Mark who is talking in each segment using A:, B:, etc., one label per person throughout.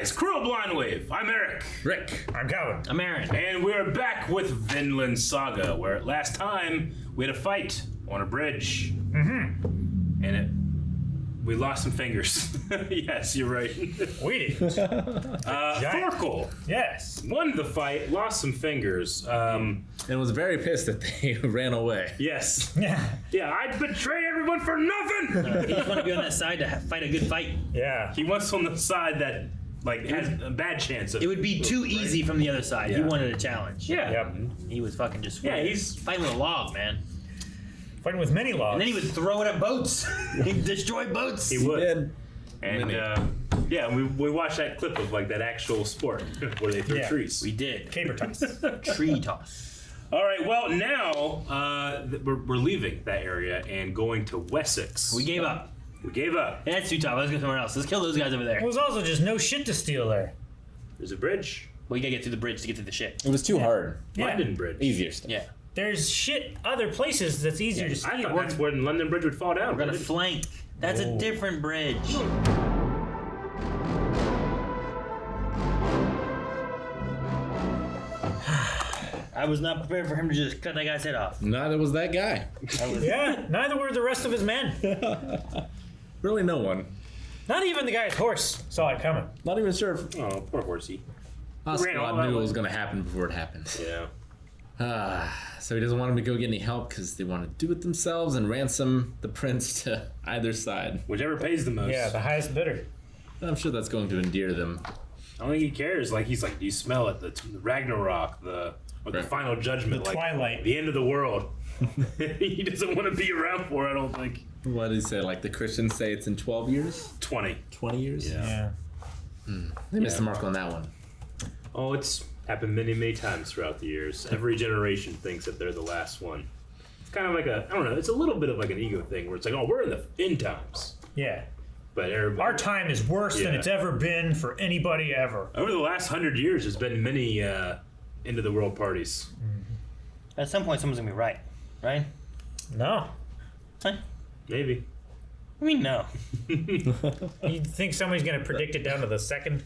A: guys, Cruel Blind Wave. I'm Eric.
B: Rick.
C: I'm Calvin.
D: I'm Aaron.
A: And we're back with Vinland Saga, where last time we had a fight on a bridge. Mm-hmm. And we lost some fingers. Yes, you're right.
C: We did.
A: Thorkel
C: Yes.
A: won the fight, lost some fingers.
B: And was very pissed that they ran away.
A: Yes.
C: Yeah.
A: Yeah, I betrayed everyone for nothing!
D: He just want to be on that side to fight a good fight.
C: Yeah.
A: He wants on the side that has a bad chance of...
D: It would be too easy from the other side. He
A: Yeah.
D: wanted a challenge.
A: Yeah.
C: Yep.
D: He was fucking just
A: he's...
D: fighting with a log, man.
C: Fighting with many logs.
D: And then he would throw it at boats. He'd destroy boats.
A: He would.
B: Did.
A: And yeah, we watched that clip of like that actual sport where they threw trees.
D: We did.
C: Caper toss.
D: Tree toss.
A: All right, well now we're leaving that area and going to Wessex.
D: We gave up.
A: We gave up.
D: That's too tough. Let's go somewhere else. Let's kill those guys over there.
C: There was also just no shit to steal there.
A: There's a bridge.
D: We gotta get through the bridge to get to the ship.
B: It was too hard.
C: Yeah.
A: London Bridge.
B: Easier stuff.
D: Yeah.
C: There's shit other places that's easier to steal.
A: I thought that's where the London Bridge would fall down.
D: We're gonna flank. That's a different bridge. I was not prepared for him to just cut that guy's head off.
B: Neither was that guy.
C: Yeah, neither were the rest of his men.
B: Really no one.
C: Not even the guy's horse saw it coming.
B: Not even sure if
A: Oh, poor horsey.
B: Oscar
A: all that
B: knew it
A: way.
B: was going to happen before it happened.
A: Yeah.
B: So he doesn't want him to go get any help because they want to do it themselves and ransom the prince to either side.
A: Whichever pays the most.
C: Yeah, the highest bidder.
B: I'm sure that's going to endear them.
A: I don't think he cares. Like he's like, do you smell it? The Ragnarok, the
B: Right.
A: final judgment,
C: The
A: like
C: twilight.
A: the end of the world. He doesn't want to be around for. I don't think.
B: What did he say? Like the Christians say it's in 12 years?
A: 20.
B: 20 years?
A: Yeah.
C: Yeah.
B: They missed the mark on that one.
A: Oh, it's happened many, many times throughout the years. Every generation thinks that they're the last one. It's kind of like I don't know, it's a little bit of like an ego thing where it's like, oh, we're in the end times.
C: Yeah.
A: But everybody,
C: Our time is worse than
A: Yeah.
C: it's ever been for anybody ever.
A: over the last 100 years, there's been many end of the world parties.
D: At some point, someone's gonna be right. Right?
C: No.
D: Huh?
A: Maybe.
D: I mean, no.
C: You think somebody's going to predict it down to the second?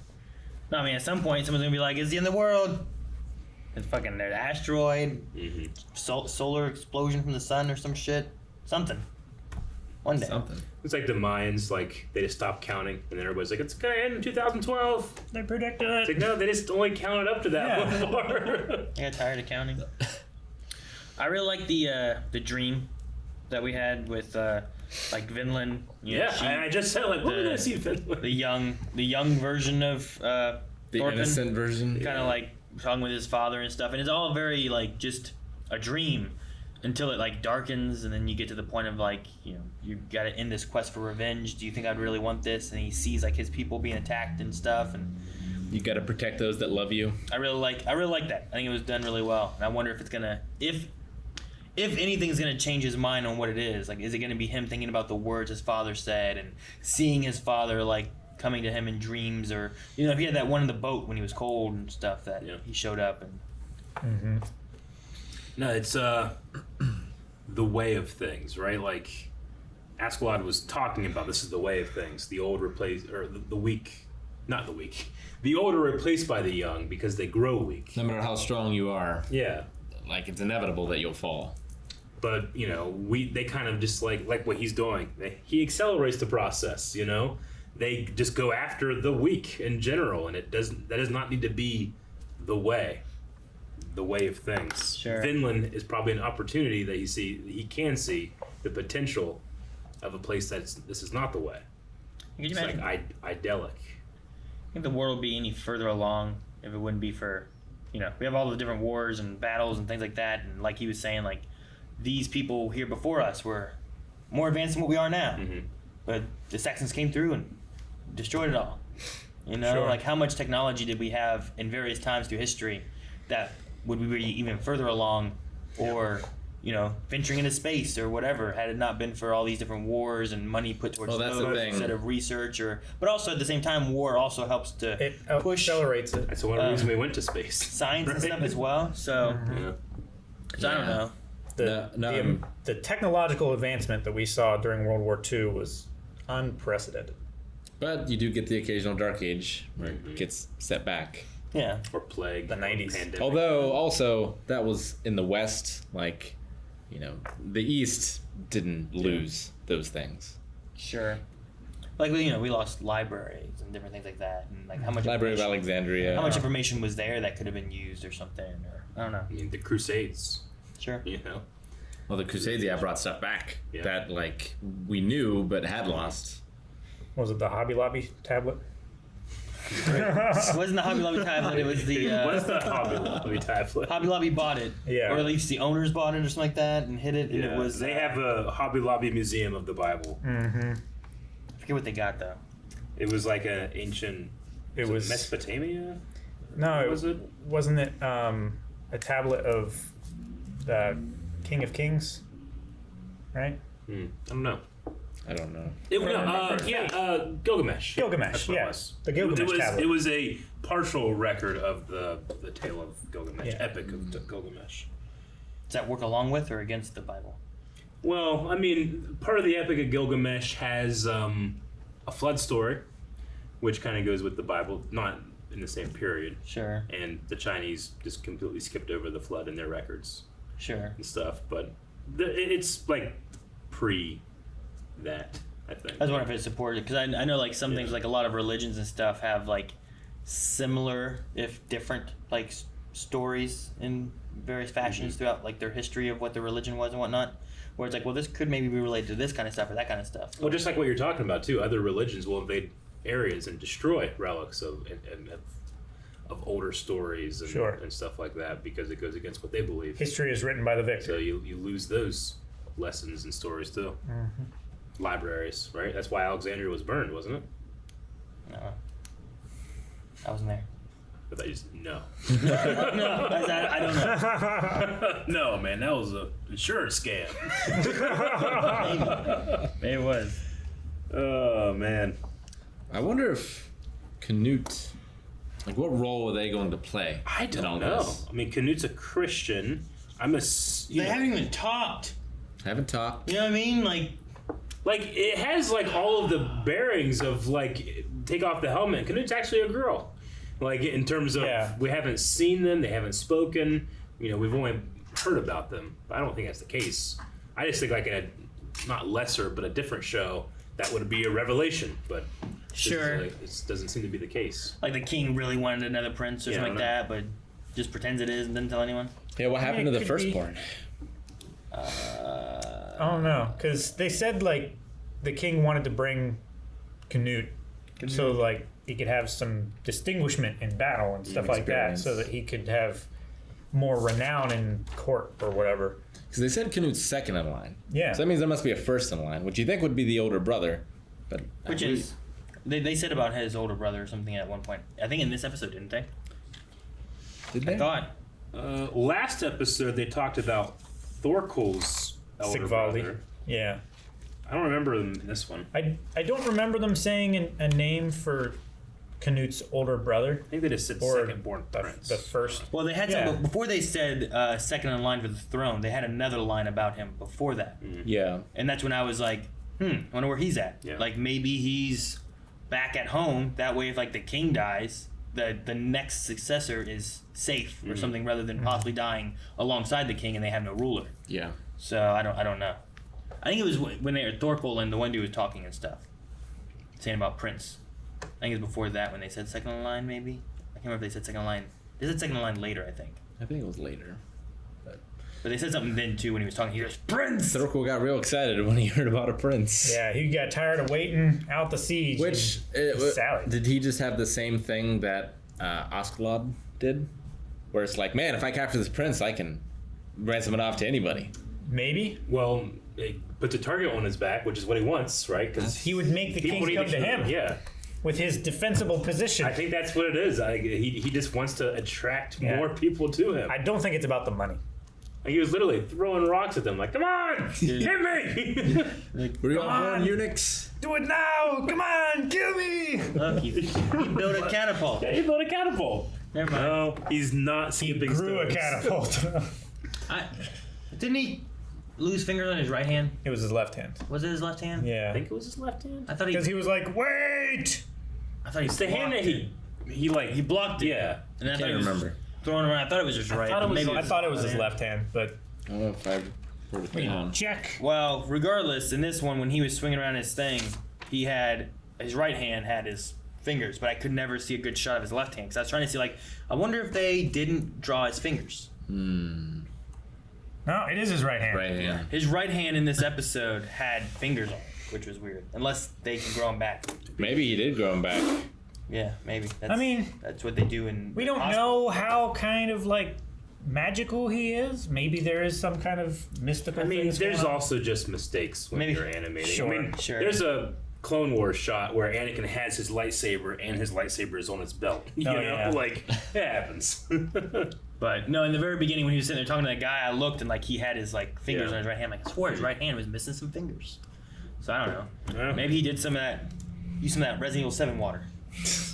D: No, I mean, at some point, someone's gonna be like, "It's the end of the world." It's fucking there's asteroid, solar explosion from the sun or some shit, something. One day.
B: Something.
A: It's like the Mayans, like they just stopped counting, and then everybody's like, it's gonna end in 2012.
C: They predicted
A: It's
C: it.
A: like, no, they just only counted up to that
C: Yeah.
A: one bar.
D: I got tired of counting. I really like the dream that we had with like Vinland. You know,
A: Yeah,
D: she-
A: I just said, like, what are we
D: the-
A: gonna see Finland?
D: the young version of
B: The
D: Thorfinn,
B: innocent version.
D: kind of like talking with his father and stuff, and it's all very like just a dream until it like darkens, and then you get to the point of like, you know, you got to end this quest for revenge. Do you think I'd really want this? And he sees like his people being attacked and stuff, and
B: You got to protect those that love you.
D: I really like that. I think it was done really well, and I wonder if it's gonna if anything's gonna change his mind on what it is. Like, is it gonna be him thinking about the words his father said and seeing his father like coming to him in dreams, or you know, if he had that one in the boat when he was cold and stuff that he showed up and.
A: No, it's the way of things, right? Like Askeladd was talking about, this is the way of things. The old replaced, or the weak, not the weak. The old are replaced by the young because they grow weak.
B: No matter how strong you are,
A: Yeah,
B: like it's inevitable that you'll fall.
A: but you know, they kind of just like what he's doing. He accelerates the process. You know, they just go after the weak in general, and that does not need to be the way of things.
D: Sure.
A: Vinland is probably an opportunity that he can see the potential of a place this is not the way.
D: Could you
A: It's
D: imagine?
A: like idyllic.
D: I think the world would be any further along if it wouldn't be for, you know, we have all the different wars and battles and things like that, and like he was saying, like these people here before us were more advanced than what we are now, but the Saxons came through and destroyed it all. You know,
C: Sure.
D: like how much technology did we have in various times through history that would we be even further along, or you know, venturing into space or whatever, had it not been for all these different wars and money put towards
B: Well, that's the
D: those
B: thing.
D: instead of research, but also at the same time, war also helps to
C: It
D: push
C: accelerates it.
A: That's one reason we went to space.
D: science and
A: Right?
D: stuff as well. So,
A: Yeah.
D: so I don't know.
C: The technological advancement that we saw during World War II was unprecedented.
B: But you do get the occasional Dark Age where it gets set back.
D: Yeah.
A: Or plague.
C: The 90s.
A: Pandemic.
B: Although, also, that was in the West. Like, the East didn't lose those things.
D: Sure. Like, we lost libraries and different things like that. And, like, how much
B: Library of
D: information-
B: Alexandria.
D: How much information was there that could have been used or something? Or I don't know.
A: I mean, the Crusades.
D: Sure.
B: Well, the Crusades, brought stuff back
A: Yeah.
B: that, like, we knew but had lost.
C: Was it the Hobby Lobby tablet?
D: It wasn't the Hobby Lobby tablet. It was the
A: What's the Hobby Lobby tablet?
D: Hobby Lobby bought it.
C: Yeah.
D: Or at least the owners bought it or something like that and hid it. And
A: Yeah,
D: it was.
A: they have a Hobby Lobby museum of the Bible.
C: Mm-hmm.
D: I forget what they got though.
A: It was like an ancient.
C: It was
A: Mesopotamia.
C: No,
A: Was it?
C: Wasn't it a tablet of the King of Kings? Right?
A: I don't know.
B: I don't know.
A: Gilgamesh.
C: Gilgamesh,
A: That's what it
C: yeah.
A: was.
C: The Gilgamesh tablet.
A: It was a partial record of the tale of Gilgamesh,
C: Yeah.
A: epic of Gilgamesh.
D: Does that work along with or against the Bible?
A: Well, I mean, part of the epic of Gilgamesh has a flood story, which kind of goes with the Bible, not in the same period.
D: Sure.
A: And the Chinese just completely skipped over the flood in their records
D: Sure.
A: and stuff. But it's like pre that, I think.
D: I was wondering if it's supported because I know like some things like a lot of religions and stuff have like similar if different like stories in various fashions throughout like their history of what the religion was and whatnot. Where it's like, well, this could maybe be related to this kind of stuff or that kind of stuff.
A: Well, just like what you're talking about too, other religions will invade areas and destroy relics of older stories and,
C: Sure.
A: and stuff like that because it goes against what they believe.
C: History is written by the
A: So
C: victor.
A: you lose those lessons and stories too. Libraries, right? That's why Alexandria was burned, wasn't it?
D: No. I wasn't there.
A: I thought you just no.
D: No, I don't know.
A: No, man, that was a insurance scam.
D: Maybe it was.
A: Oh man.
B: I wonder if Canute, like, what role were they going to play?
A: I
B: in all
A: don't know.
B: this?
A: I mean, Canute's a Christian. I'm a.
D: They haven't even talked.
B: Haven't talked.
D: You know what I mean?
A: Like it has like all of the bearings of like take off the helmet. Canute's actually a girl. Like in terms of we haven't seen them, they haven't spoken. We've only heard about them. But I don't think that's the case. I just think like in a not lesser but a different show that would be a revelation. But
D: Sure.
A: it doesn't seem to be the case.
D: Like the king really wanted another prince or something like
A: I
D: that, but just pretends it is and doesn't tell anyone.
B: Yeah, what happened to
C: it
B: the
C: could
B: firstborn?
C: I don't know, because they said like the king wanted to bring Canute so like he could have some distinguishment in battle and stuff like that,
B: Experience.
C: so that he could have more renown in court or whatever.
B: Because they said Canute's second in line.
C: Yeah.
B: So that means there must be a first in line, which you think would be the older brother. But
D: Which is, they said about his older brother or something at one point. I think in this episode, didn't they?
B: did they?
D: I thought.
A: Last episode they talked about Thorkel's elder
C: Sigvaldi.
A: brother.
C: Yeah.
A: I don't remember them in this one.
C: I don't remember them saying a name for Canute's older brother
A: I think they just said
C: or
A: second-born prince.
C: the first.
D: Well, they had
C: Yeah.
D: some before they said second in line for the throne. They had another line about him before that,
B: Yeah.
D: and that's when I was like, I wonder where he's at.
A: Yeah.
D: Like maybe he's back at home. That way, if like the king dies, the next successor is safe or something, rather than possibly dying alongside the king and they have no ruler.
B: Yeah.
D: So I don't know. I think it was when they were Thorkel and the Wendy was talking and stuff, saying about Prince. I think it was before that when they said second in line. Maybe I can't remember if they said second in line. They said second in line later, I think.
B: I think it was later.
D: But they said something then too when he was talking. He goes, "Prince."
B: Thorkel got real excited when he heard about a prince.
C: Yeah, he got tired of waiting out the siege.
B: Which
C: and sallied.
B: did he just have the same thing that Askeladd did, where it's like, man, if I capture this prince, I can ransom it off to anybody.
C: Maybe
A: Well, he puts a target on his back, which is what he wants, right? Because
C: he would make the kings come to him
A: Yeah,
C: with his defensible position.
A: I think that's what it is. He just wants to attract
C: Yeah.
A: more people to him.
C: I don't think it's about the money.
A: He was literally throwing rocks at them, like, "Come on, hit me!"
B: Were you all
C: on.
B: born eunuchs?
C: Do it now! Come on, kill me!
D: Look, he built a catapult.
A: Yeah, he built a catapult.
D: Never mind.
A: No, he's not
C: He
A: skipping
C: grew a
A: stones.
C: catapult.
D: Didn't he? lose fingers on his right hand?
C: It was his left hand.
D: Was it his left hand?
A: I
C: Yeah.
A: think it was his left hand.
D: I thought
C: Because he was like, wait!
D: I thought he
A: It's the hand that he
D: blocked it.
A: Yeah.
D: And I
B: Can't
D: thought he was
B: remember.
D: throwing around. I thought it was just right.
A: thought it was-
D: Maybe
C: I thought it was his left hand, but
B: I don't know if I wrote it down.
C: check.
D: Well, regardless, in this one, when he was swinging around his thing, he had his right hand had his fingers, but I could never see a good shot of his left hand because I was trying to see, like, I wonder if they didn't draw his fingers.
C: No, it is his right hand.
B: Right, yeah.
D: His right hand in this episode had fingers on it, which was weird. Unless they can grow them back.
B: Maybe he did grow him back.
D: Yeah, maybe. That's,
C: I mean,
D: that's what they do in.
C: we don't know how kind of like magical he is. Maybe there is some kind of mystical.
A: I mean,
C: things
A: there's
C: going on.
A: also just mistakes when
D: Maybe.
A: you're animating.
C: Sure,
A: I mean,
D: sure.
A: There's a Clone Wars shot where Anakin has his lightsaber and his lightsaber is on his belt. You
C: Oh,
A: know,
C: yeah.
A: like it happens.
D: But no, in the very beginning when he was sitting there talking to that guy, I looked and like he had his like fingers
A: Yeah.
D: on his right hand. Like I swore his right hand was missing some fingers. So I don't know.
A: Yeah.
D: Maybe he did some of that. Use some of that Resident Evil 7 water.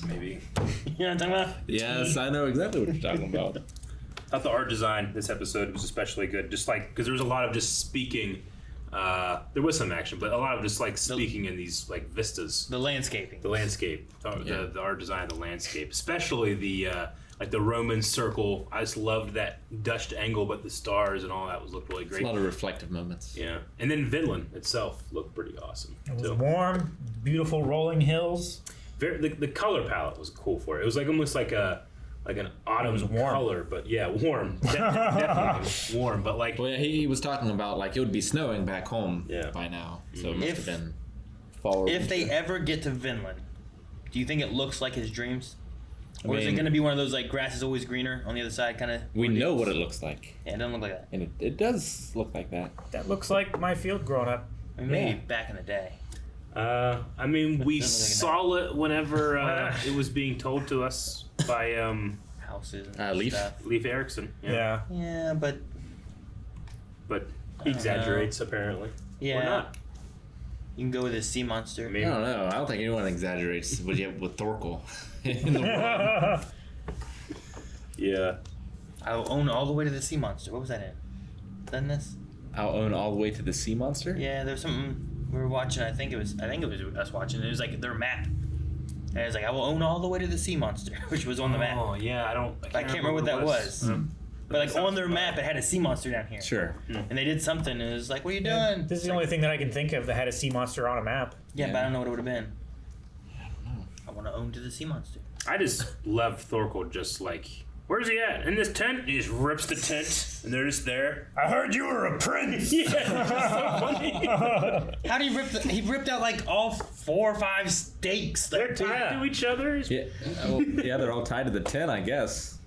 A: Maybe.
D: You know what I'm talking about?
B: Yes, I know exactly what you're talking about.
A: I thought the art design this episode was especially good. Just like because there was a lot of just speaking. There was some action, but a lot of just like speaking in these like vistas.
D: The landscaping.
A: The landscape, the art design of the landscape, especially the like the Roman circle. I just loved that Dutch angle, but the stars and all that looked really
B: A
A: great.
B: lot of reflective moments.
A: Yeah, and then Vinland itself looked pretty awesome.
C: It was
A: too.
C: warm, beautiful rolling hills.
A: The color palette was cool for it. It was like almost like an autumn
C: was warm.
A: color, but yeah, warm, definitely warm. But like,
B: Well, yeah, he was talking about like it would be snowing back home
A: Yeah.
B: by now, so it must
D: If-
B: have been fall. or
D: If they
B: winter.
D: ever get to Vinland, do you think it looks like his dreams? Or is it
B: mean-
D: going to be one of those like grass is always greener on the other side kind of?
B: we know what it looks like,
D: Yeah, it doesn't look like that.
B: and it does look like that.
C: That looks like my field growing up.
D: I mean, maybe
B: Yeah.
D: back in the day.
A: I mean, we
D: Doesn't look like
A: saw it whenever it was being told to us by
D: Houses and
B: Leaf?
D: stuff.
A: Leif Erikson.
C: Yeah.
D: Yeah, but
A: But he exaggerates apparently.
D: yeah.
A: Or not.
D: You can go with a sea monster.
A: I
B: I
A: mean,
B: don't know. I don't think anyone exaggerates with Thorkel in the world.
A: yeah.
D: I'll own all the way to the sea monster. What was that in? Done this?
B: I'll own all the way to the sea monster.
D: Yeah, there was something we were watching. I think it was us watching. It was like their map. And it was like, I will own all the way to the sea monster, which was on the map.
A: Oh yeah,
D: I can't remember what that was. But like on their map, it had a sea monster down here.
B: Sure.
D: And they did something, and it was like, what are you doing?
C: This is the only thing that I can think of that had a sea monster on a map.
D: Yeah, but
B: Yeah.
D: I don't know what it would have been. I want to own to the sea monster.
A: I just love Thorkel. Just like, where's he at? In this tent? He just rips the tent, and they're just there.
C: I heard you were a prince.
A: Yeah, it's just so funny.
D: How do you rip? He ripped out like all 4 or 5 stakes.
A: They're tied to each other.
B: Yeah. Oh, yeah, they're all tied to the tent, I guess.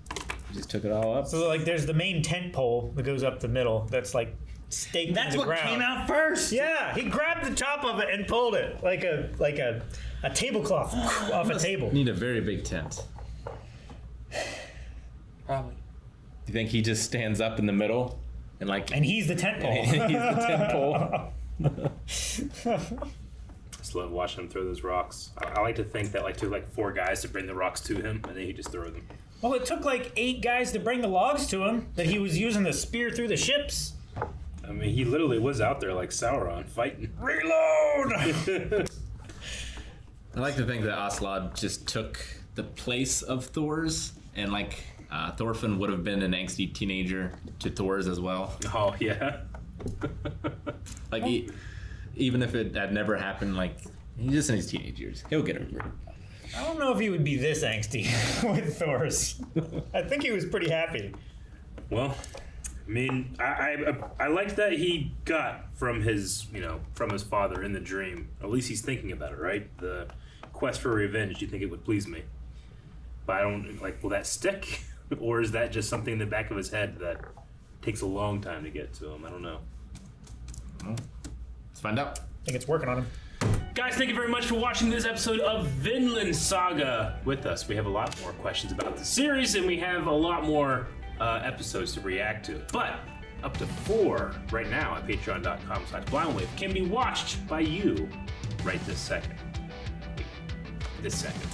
B: Just took it all up.
C: So like, there's the main tent pole that goes up the middle. That's like staked
D: That's
C: in the
D: what
C: ground.
D: came out first.
C: Yeah, he grabbed the top of it and pulled it like a tablecloth off a table.
B: Need a very big tent.
D: Probably.
B: Do you think he just stands up in the middle and like
C: And he's the tent pole.
B: he's the tent pole?
A: Just love watching him throw those rocks. I like to think that like took like 4 guys to bring the rocks to him, and then he just threw them.
C: Well, it took like 8 guys to bring the logs to him that he was using to spear through the ships.
A: I mean, he literally was out there like Sauron fighting.
C: Reload!
B: I like to think that Aslod just took the place of Thor's, and like Thorfinn would have been an angsty teenager to Thor's as well.
A: Oh yeah.
B: Like even if it had never happened, like he's just in his teenage years, he'll get over it.
C: I don't know if he would be this angsty with Thor's. I think he was pretty happy.
A: Well, I mean, I liked that he got from his from his father in the dream. At least he's thinking about it, right? The quest for revenge. Do you think it would please me? But I don't like. Will that stick, or is that just something in the back of his head that takes a long time to get to him? I don't know.
B: Let's find out.
C: I think it's working on him.
A: Guys, thank you very much for watching this episode of Vinland Saga with us. We have a lot more questions about the series, and we have a lot more episodes to react to. But up to 4 right now at patreon.com/blindwave can be watched by you right this second. This second.